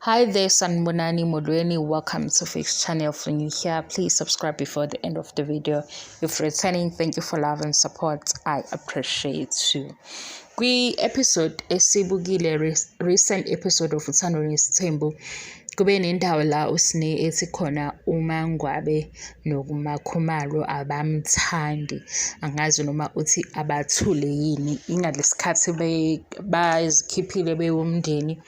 Hi there, Sanbonani Modweni. Welcome to Fix Channel. For you here, please subscribe before the end of the video. If returning, thank you for love and support. I appreciate you. Kwi-episode esibukile recent episode of Uthando Nesithembu kube nendawo la usine ethi khona uMangwabe noMakhumalo abamthandi, angazi noma uthi abathule yini ingalesikhathi bazikhiphile bewumndeni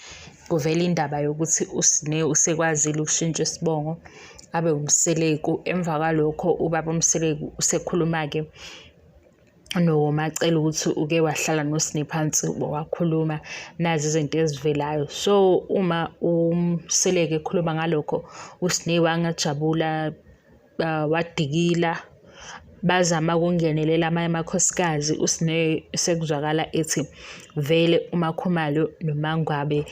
kuvela indaba yokuthi uSine usekwazile ukushintsha isibongo abe umseleku. Emva kwalokho ubaba umseleku usekhuluma-ke noMacele ukuthi uke wahlala noSine phansi wakhuluma nazi izinto ezivelayo. So uma umseleke ekhuluma ngalokho uSine wangajabula, wadikila, bazama ukungenelela amanye amakhosikazi. uSine sekuzwakala ethi vele uMakhumalo noMangwabe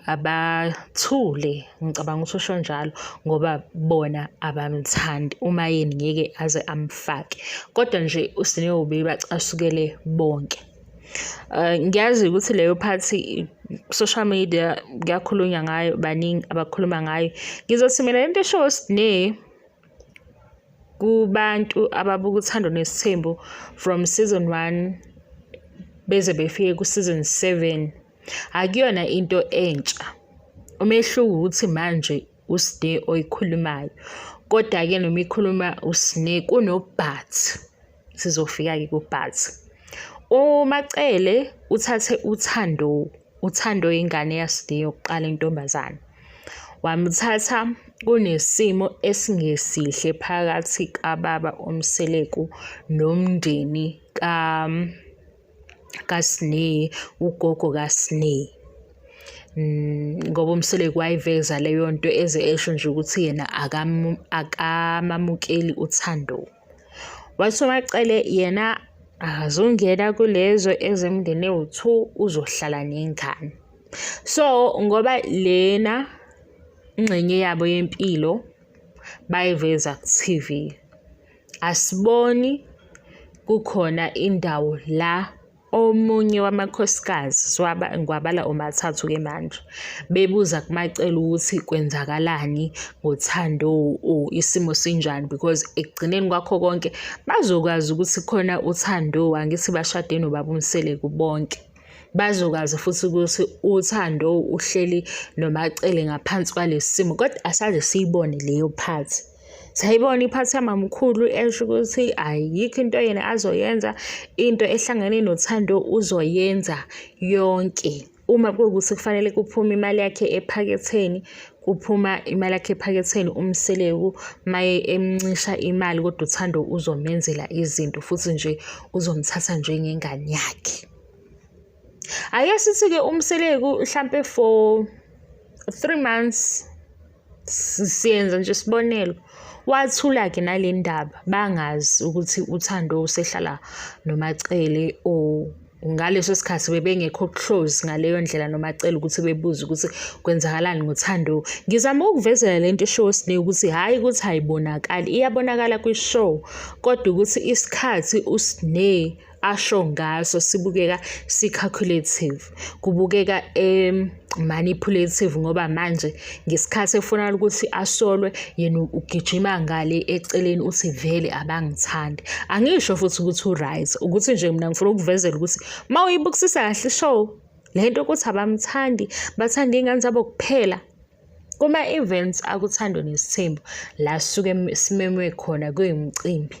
abathule, ngicabanga ukuthi usho njalo, ngoba bona abamthandi, uma yena ngeke aze amfake. Kodwa nje uSine ubili bacasukele bonke. Ngiyazi ukuthi leyo phathi social media kuyakhulunywa ngayo, baningi abakhuluma ngayo. Ngizothimela lento esho uSine kubantu ababuka Uthando Nesithembu from season 1 beze befike ku season 7. Akuyona into entsha, umehluko ukuthi manje uSine oyikhulumayo, kodwa ke noma ikhuluma uSine kunoBhat. Sizofika-ke kuBhat. uMacele uthathe uthando ingane yaSine yokuqala intombazane, wamthatha kunesimo esingesihle phakathi kababa umseleku nomndeni kaSine, ugogo kaSine. Ngoba umseleku wayiveza leyo nto eze esho nje ukuthi yena akamamukeli uthando. Wathi uMacele yena akazongena kulezo ezemndeni ewu-2, uzohlala nengane. So ngoba lena ingxenye yabo yempilo bayiveza ku-TV, asiboni kukhona indawo la omunye wamakhosikazi ngwabala omathathu-ke manje bebuza kuMacele ukuthi kwenzakalani ngothando, isimo sinjani, because ekugcineni kwakho konke bazokwazi ukuthi khona uthando, angithi bashade nobaba umseleku bonke. Bazokwazi futhi ukuthi uthando uhleli noMacele ngaphansi kwalesi simo, kodwa asaze siyibone leyo phathi. Sayibona iphathi yamamkhulu esho ukuthi ayikho into yena azoyenza, into ehlangene nothando uzoyenza yonke. Uma kuwukuthi kufanele kuphume imali yakhe ephaketheni, kuphuma imali yakhe ephaketheni, umseleku maye emncisha imali, kodwa uthando uzomenzela izinto futhi nje uzomthatha njengengane yakhe. Ake sithi-ke umseleku mhlampe for 3 months, siyenza nje isibonelo, wathula-ke nale ndaba, bangazi ukuthi uthando usehlala noMacele, ngaleso sikhathi bebengekho close ngaleyo ndlela noMacele ukuthi bebuze ukuthi kwenzakalani ngothando. Ngizama ukuvezela lento eshow uSine ukuthi hhayi ukuthi ayibonakali, iyabonakala kwi-show, kodwa ukuthi isikhathi uSine asho ngaso sibukeka si-calculative, kubukeka manipulative, ngoba manje ngesikhathi efuna ukuthi asolwe yena ugijima ngale eceleni uthi vele abangithandi. Angisho futhi ukuthi u-right, ukuthi nje mina ngifuna ukuvezela ukuthi ma uyibukisisa kahle show lento ukuthi abamthandi, bathanda iy'ngane zabo kuphela. Kuma-events akuThando Nesithembu la sisuke simemwe khona kuyimicimbi,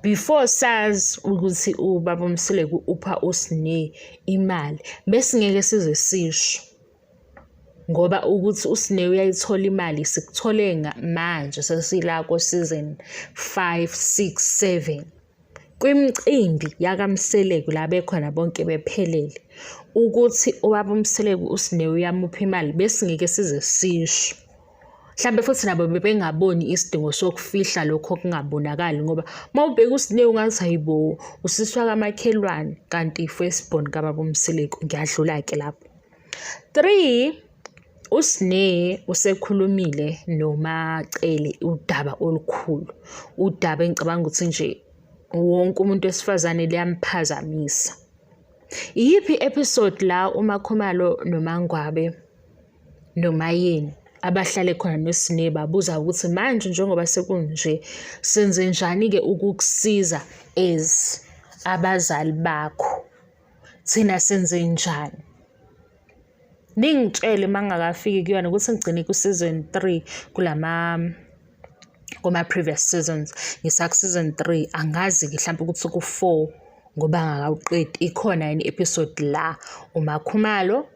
before sazi ukuthi ubaba umseleku upha uSine imali, bese ngeke size sisho, ngoba ukuthi uSine uyayithola imali sikuthole manje sesila ko-season 5, 6, 7 kwimicimbi yakamseleku la bekhona bonke bephelele, ukuthi ubaba umseleku uSine uyamupha imali, bese ngeke size sisho. Mhlambe futhi nabo bebengaboni isidingo sokufihla lokho okungabonakali, ngoba uma ubheka uSine ungathi hayibo usiswa kamakhelwane, kanti firstborn kababa umseleku. Ngiyadlula-ke lapho. 3, uSine usekhulumile noMacele udaba olukhulu, udaba engicabanga ukuthi nje wonke umuntu wesifazane liyamphazamisa. Iyiphi episode la uMakhumalo noMangwabe noMayeni abahlale khona noSineya babuza ukuthi manje njengoba sekunje senze njani-ke ukukusiza as abazali bakho, thina senze njani? Ningitshele mangakafiki kuyona ukuthi ngigcine ku-season 3 kuma-previous seasons. Ngisaku-season 3 angazi-ke mhlawumpe ukuthi ku-4 ngoba ngakawuqedi ikhona yini episode la uMakhumalo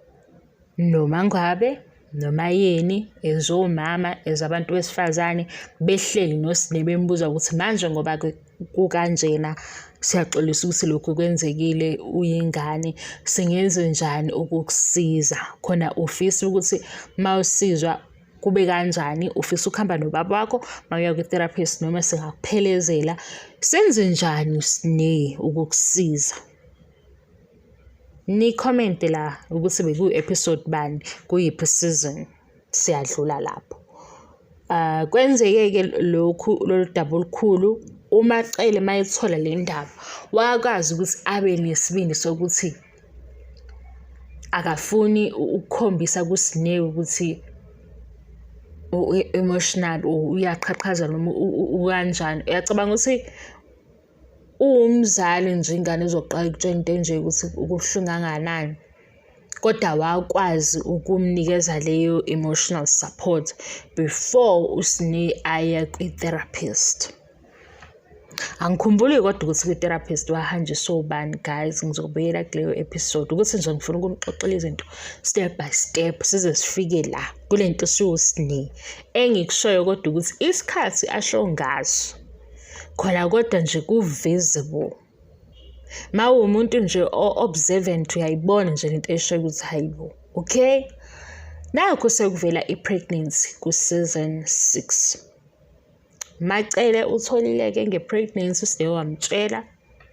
noMangabe noMayeni ezomama ezabantu besifazane behleli noSineya bembuza ukuthi manje ngoba kukanjena siyaxolisa ukuthi lokhu kwenzekile uyingane singenze njani ukukusiza, khona ufisa ukuthi mawusizwa kube kanjani, ufisa ukuhamba nobaba wakho mawuya ku-therapist noma singakuphelezela, senze njani Sineya ukukusiza? Ni-comment la ukuthi beku-episode bani, kuyiphi season, siyadlula lapho. Kwenzeke-ke lolu daba olukhulu, uMacele mayethola le ndaba wakwazi ukuthi abe nesibindi sokuthi akafuni ukukhombisa kuSineya ukuthi emotional uyaqhaqhaza noma ukanjani. Uyacabanga ukuthi uwumzali nje ingane ezoqala ukutshela into enje ukuthi ukubuhlungu kangakanani, kodwa wakwazi ukumnikeza leyo emotional support before uSineya aya kwi-therapist. Angikhumbuli kodwa ukuthi kwi-therapist wahanjiswa ubani guys, ngizobuyela kuleyo episode ukuthi nje ngifuna ukunixoxela izinto step by step size sifike la kule nto siyoSineya. Engikushoyo kodwa ukuthi isikhathi asho ngaso khona kodwa nje ku-visible. Ma umuntu nje o-observant uyayibona nje lento eshoyo ukuthi hayibo, okay? Nakho sekuvela i-pregnancy ku-season 6. Macele utholile-ke nge-pregnancy, uSineya wamtshela,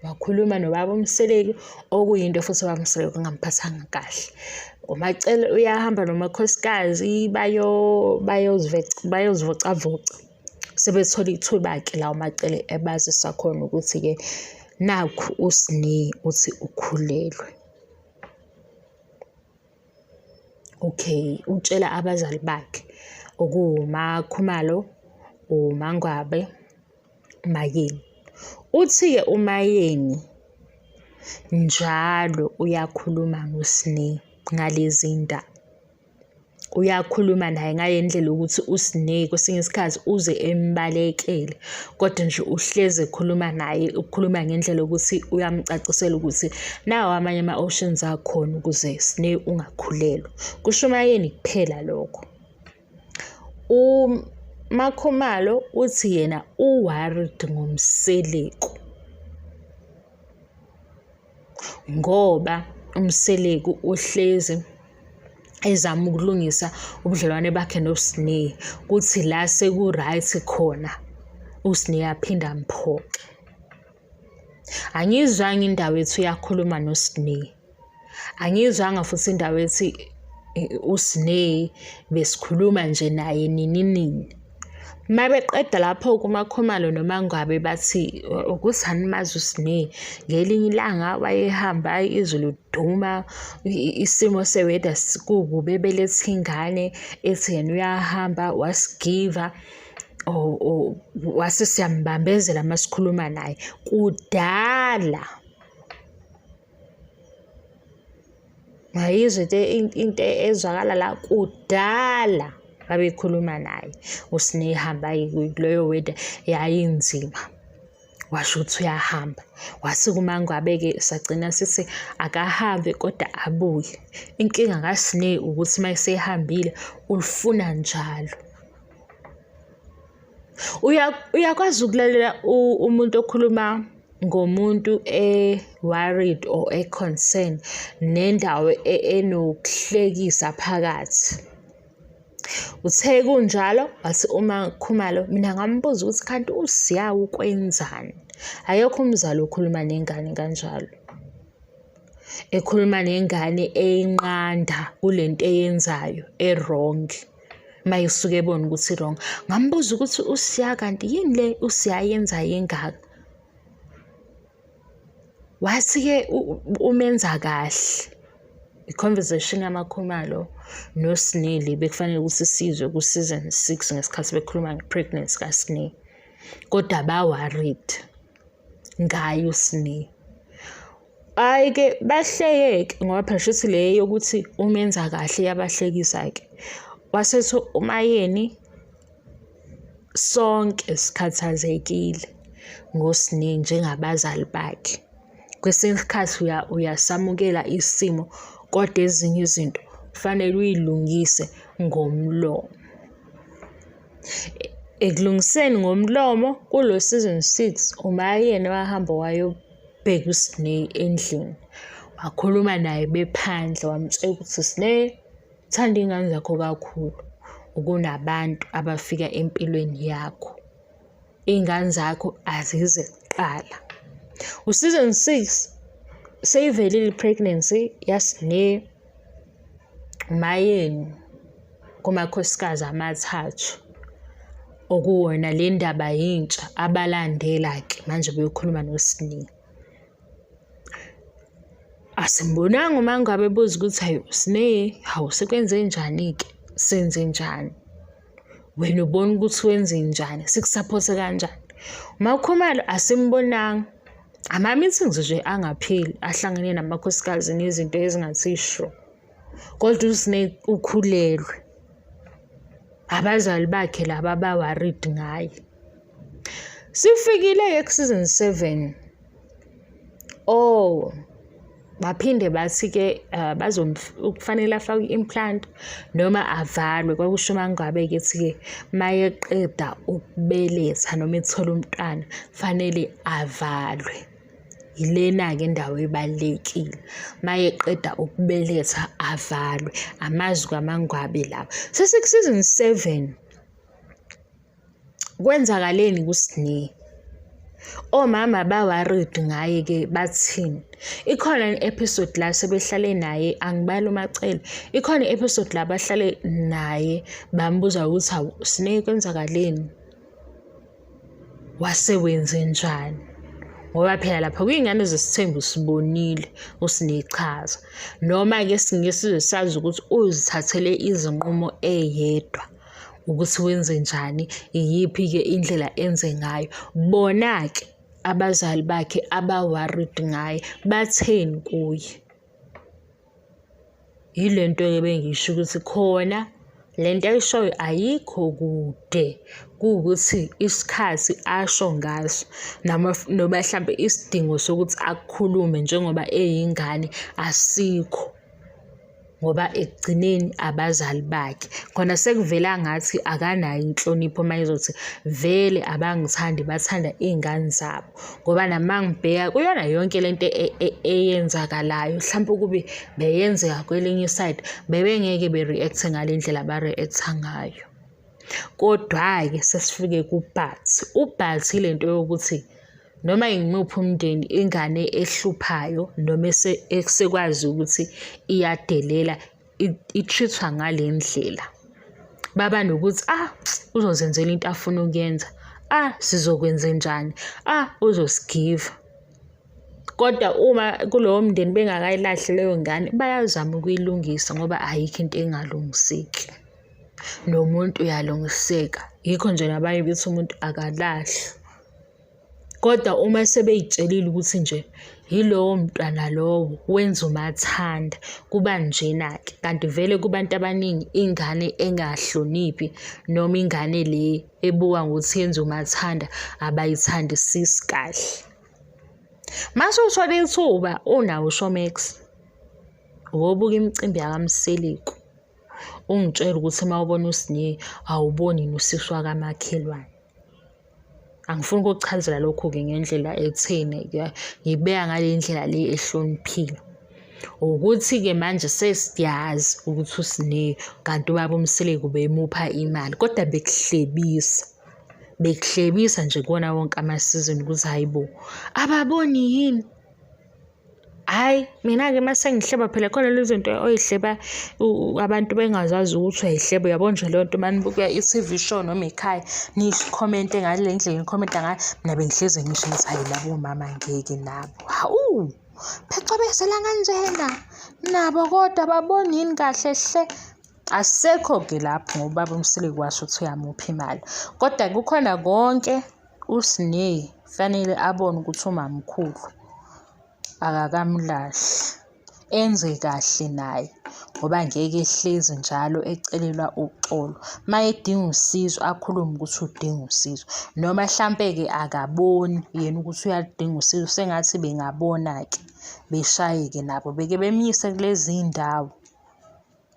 wakhuluma nobaba uMseleki, okuyinto futhi ubaba uMseleki engamphathanga kahle. uMacele uyahamba nomakhosikazi bayozivocavoca, sebethola ithuba-ke la uMacele ebazisa khona ukuthi-ke nakhu uSineya uthi ukhulelwe. Okay, utshela abazali bakhe okuwuMakhumalo, uMangabe, uMayeni. Uthi-ke uMayeni njalo uyakhuluma noSineya ngalezi ndaba. Uyakhuluma naye ngale ndlela ukuthi uSineya kwesinye isikhathi uze embalekele, kodwa nje uhleze ekhuluma naye, ukukhuluma ngendlela ukuthi uyamcacisela ukuthi nawo amanye ama-options akhona ukuze Sineya ungakhulelwa. Kusho uMayeni kuphela lokho. uMakhumalo uthi yena u-worried ngoMseleki ngoba uMseleki uhlezi ezama ukulungisa ubudlelwane bakhe noSineya, kuthi la seku-right khona uSineya aphinda amphoxe. Angizwanga indawo ethi uyakhuluma noSineya, angizwanga futhi indawo ethi uSineya besikhuluma nje naye nini. Mabeqeda lapho kuMakhumalo noMangabe bathi ukuthi animazi uSineya ngelinye ilanga wayehamba izulu liduma, isimo seweda sikukubi, beletha ingane ethi yena uyahamba wasigiva, wase siyambambezela masikhuluma naye kudala. Ngayizwa into ezwakala la kudala babekhuluma naye uSineya ehamba kuleyo weather yayinzima, washo ukuthi uyahamba. Wase kuMangabe-ke sagcina sithi akahambe kodwa abuye. Inkinga kaSineya ukuthi mayesehambile ulifuna njalo. Uyakwazi ukulalela umuntu okhuluma ngomuntu worried or concerned nendawo enokuhlekisa phakathi. Uthe kunjalo wathi uMakhumalo mina ngambuza ukuthi kanti uSiya ukwenzani? Ayekho umzali okhuluma nengane kanjalo, ekhuluma nengane eyinqanda kulento eyenzayo wrong mayisuke ebona ukuthi wrong. Ngambuza ukuthi uSiya kanti yini le uSiya yenzayo engaka? Wathi-ke umenza kahle i-conversation yamakhumalo noSneh bekufanele ukuthi sizwe ku-season 6 ngesikhathi bekhuluma nge-pregnancy kaSneh, kodwa ba-worried ngayo uSneh. Hhayi-ke bahleke-ke ngoba phela shuthi le yokuthi umenza kahle yabahlekisa-ke. Wasethi uMayeni sonke sikhathazekile ngoSneh njengabazali bakhe. Kwesinye isikhathi uyasamukela isimo, kodwa ezinye izinto kufanele uyilungise ngomlomo. Ekulungiseni ngomlomo kulo season 6 uMayeni wahamba wayobheka uSneh endlini, wakhuluma naye bephandle, wamtshela ukuthi Sneh, thanda iy'ngane zakho kakhulu ukunabantu abafika empilweni yakho. Iy'ngane zakho azize kuqala. Season 6 seyivelile i-pregnancy yaSneh, uMayeni kumakhosikazi amathathu, okuwona le ndaba yintsha abalandela-ke manje beyokhuluma noSneh. Asimbonanga uma ngabe ebuza ukuthi hayi Sneh, hawu sekwenze njani-ke, senze njani? Wena ubona ukuthi wenze njani, sikusaphothe kanjani? uMakhumalo asimbonanga. Ama-meetings nje angapheli ahlangene namakhosikazi nezinto ezingathi sho, kodwa uSneh ukhulelwe. Abazali bakhe laba ba-worried ngaye. Sifikile-ke ku-season 7. Baphinde bathi-ke kufanele afake i-implant noma avalwe. Kwakusho uma ngabe-ke ethi-ke mayeqeda ukubeletha noma ethola umntwana fanele avalwe. Yilena-ke indawo ebalulekile, mayeqeda ukubeletha avalwe. Amazwi kaMangwabi lawo. Sesiku-season 7 kwenzakaleni kuSneh? Omama ba-worried ngaye-ke bathini? Ikhona i-episode la sebehlale naye, angibali uMacele, ikhona i-episode la bahlale naye bambuza ukuthi hawu Sneh kwenzakaleni? Wasewenze njani? Ngoba phela lapha kuy'ngane zesithembu sibonile uSneh chaza. Noma-ke singeke size sazi ukuthi uzithathele izinqumo eyedwa ukuthi wenze njani, iyiphi-ke indlela enze ngayo. Bona-ke abazali bakhe aba-worried ngaye batheni kuye? Yile nto-ke bengisho ukuthi khona le nto ayishoyo ayikho kude kuwukuthi isikhathi asho ngaso noma mhlampe isidingo sokuthi akukhulume njengoba eyingane asikho, ngoba ekugcineni abazali bakhe. Khona sekuvela ngathi akanayo inhlonipho uma ezothi vele abangithandi, bathanda iy'ngane zabo. Ngoba nami mangibheka kuyona yonke lento eyenzakalayo, mhlawumpe kube beyenzeka kwelinye iside, bebengeke be-react ngale ndlela ba-react ngayo. Kodwa-ke sesifike kuBhathi. uBhathi ile nto yokuthi noma yimuphi umndeni ingane ehluphayo noma esekwazi ukuthi iyadelela i-treat-wa ngale ndlela. Baba nokuthi uzozenzela into afuna ukuyenza, sizokwenza njani, uzosigiva. Kodwa uma kulowo mndeni bengakayilahli leyo ngane bayazama ukuyilungisa ngoba ayikho into engalungiseki. Nomuntu uyalungiseka, yikho nje nabanye bethi umuntu akalahli. Kodwa uma sebeyitshelile ukuthi nje yilowo mntwana lowo wenza umathanda, kuba njena-ke. Kanti vele kubantu abaningi ingane engahloniphi noma ingane le ebuka ngokuthi yenza umathanda abayithandisisi kahle. Mase uthola ithuba unawo uShowmax, wobuka imicimbi yakaMseleku, ungitshela ukuthi uma ubona uSneh awuboni nosisi wakamakhelwane. Angifuni ukukuchazela lokhu-ke ngendlela etheni, ngibeka ngale ndlela le ehloniphile. Ukuthi-ke manje sesiyazi ukuthi uSneh kanti ubaba uMseleku bemupha imali, kodwa bekuhlebisa nje kuwona wonke amasizini ukuthi hayibo ababoni yini. Hhayi mina-ke mase ngihleba phela khona lezi zinto oyihleba abantu bengazazi ukuthi uyayihleba. Uyabona nje leyo nto uma nibuka i-TV show noma ekhaya nikhomente ngale ndlela nikhomenta ngayo, mina bengihlezi ngisho ngithi hayi labo mama ngeke nabo, hawu phecobezela kanjena nabo kodwa babona yini kahle hle. Asisekho-ke lapho ngoba ubaba uMsile kwasho ukuthi uyamupha imali, kodwa kukhona konke uS'Ney fanele abone ukuthi umamkhulu akakamlahli, enze kahle naye ngoba ngeke ehlezi njalo ecelelwa uxolo. Uma edinga usizo akhulume ukuthi udinga usizo, noma hlampe-ke akaboni yena ukuthi uyaludinga usizo. Sengathi bengabona-ke beshaye-ke nabo beke bemyise kulezi ndawo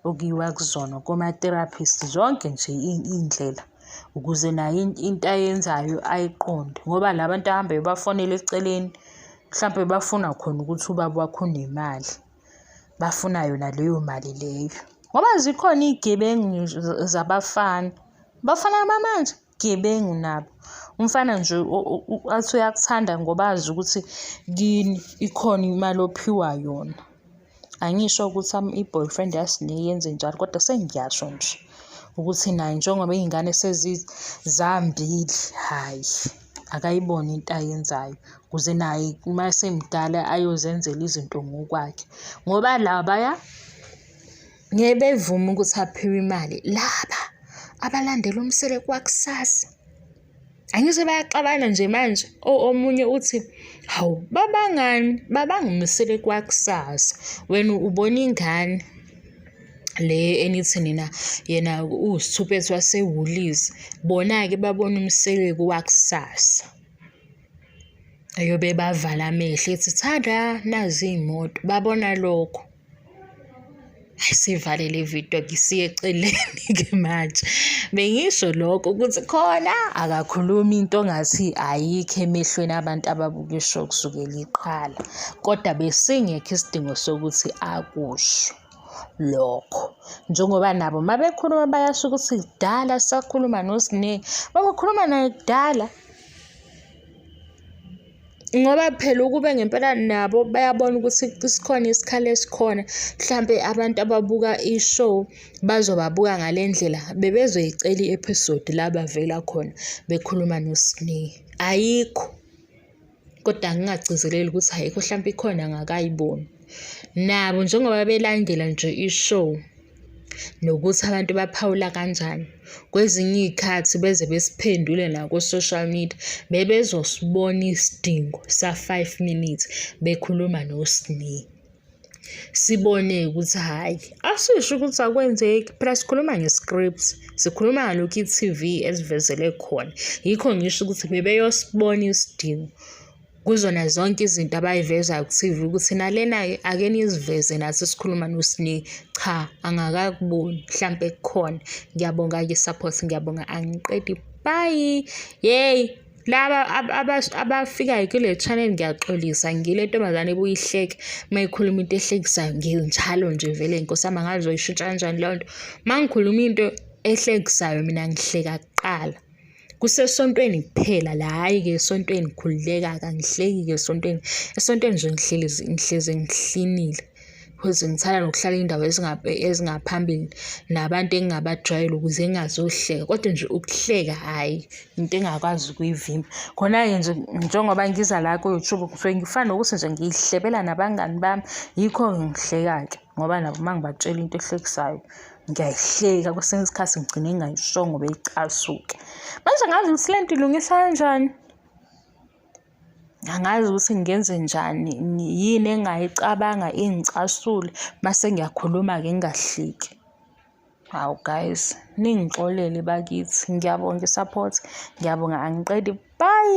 okuyiwa kuzona koma-therapist, zonke nje iy'ndlela ukuze naye into ayenzayo ayiqonde, ngoba la bantu ahambe bafonele eceleni mhlampe bafuna khona ukuthi ubaba wakho unemali, bafuna yona leyo mali leyo, ngoba zikhona iy'gebengu zabafana. Abafana bamanje gebengu nabo. Umfana nje athi uyakuthanda ngoba azi ukuthi kini ikhona imali ophiwa yona. Angisho ukuthi i-boyfriend yaS'Ney yenze njalo, kodwa sengiyasho nje ukuthi naye njengoba iy'ngane zambili, hhayi akayibone into ayenzayo ukuze naye uma esemdala ayozenzela izinto ngokwakhe, ngoba labaya ngeke bevume ukuthi aphiwe imali laba abalandela uMsile kwakusasa. Angithi bayaxabana nje manje. Omunye uthi, hawu babangani babanguMsile kwakusasa, wena ubona ingane le enithi nina yena uSithupethu waseWoolies, bona-ke babona uMsile kwakusasa. Ayobe bavala amehlo ethi thanda nazi iy'moto, babona lokho. Ayisivale le video-ke siye eceleni-ke manje. Bengisho lokho ukuthi khona akakhulumi into ongathi ayikho emehlweni abantu ababuka ishow kusukela iqala, kodwa besingekho isidingo sokuthi akusho lokho, njengoba nabo uma bekhuluma bayasho ukuthi kudala sakhuluma noS'Ney, bakhuluma naye kudala, ngoba phela ukube ngempela nabo bayabona ukuthi sikhona isikhalo esikhona, mhlampe abantu ababuka ishow bazobabuka ngale ndlela, bebezoyicela i-episode la bavela khona bekhuluma noS'Ney. Ayikho, kodwa ngingagcizeleli ukuthi ayikho, mhlampe ikhona ngakayiboni. Nabo njengoba belandela nje ishow nokuthi abantu baphawula kanjani, kwezinye iy'khathi beze besiphendule nako-social media, bebezosibona isidingo sa-5 minutes bekhuluma noS'Ney. Sibone ukuthi hhayi, asisho ukuthi akwenzeki, phela sikhuluma nge-script, sikhuluma ngalokhu i-TV esivezele khona. Yikho ngisho ukuthi bebeyosibona isidingo kuzona zonke izinto abayivezayo ku-TV ukuthi nalena-ke ake niziveze nathi sikhuluma noS'Ney. Cha, angakakuboni, mhlampe kukhona. Ngiyabonga-ke i-support, ngiyabonga, angiqedi. Bye. Yeyi, laba abafikayo kule channel ngiyaxolisa, ngile ntombazane ebuye ihleke uma ikhuluma into ehlekisayo, njalo nje vele Nkosi yami angazi uzoyishintsha kanjani leyo nto. Uma ngikhuluma into ehlekisayo mina ngihleka kuqala kusesontweni kuphela la, hhayi-ke esontweni khululeka, angihleki-ke esontweni. Esontweni nje ngihlezi ngihlinile because ngithanda nokuhlala iy'ndawo ezingaphambili nabantu engingabajwayele ukuze ngingazohleka, kodwa nje ukuhleka hhayi, into engakwazi ukuyivimba. Khona-ke nje njengoba ngiza la ku-YouTube kusuke ngifana nokuthi nje ngihlebela nabangani bami, yikho ngihleka-ke ngoba nabo uma ngibatshela into ehlekisayo ngiyayihleka, kwesinye isikhathi ngigcine ngingayishongo beyicasuke. Manje angazi ukuthi le nto ilungisa kanjani, angazi ukuthi ngenze njani, yini engingayicabanga ingicasule mase ngiyakhuluma-ke ngingahleki. Hawu guys, ningixolele bakithi, ngiyabonga i-support, ngiyabonga, angiqedi. Bye.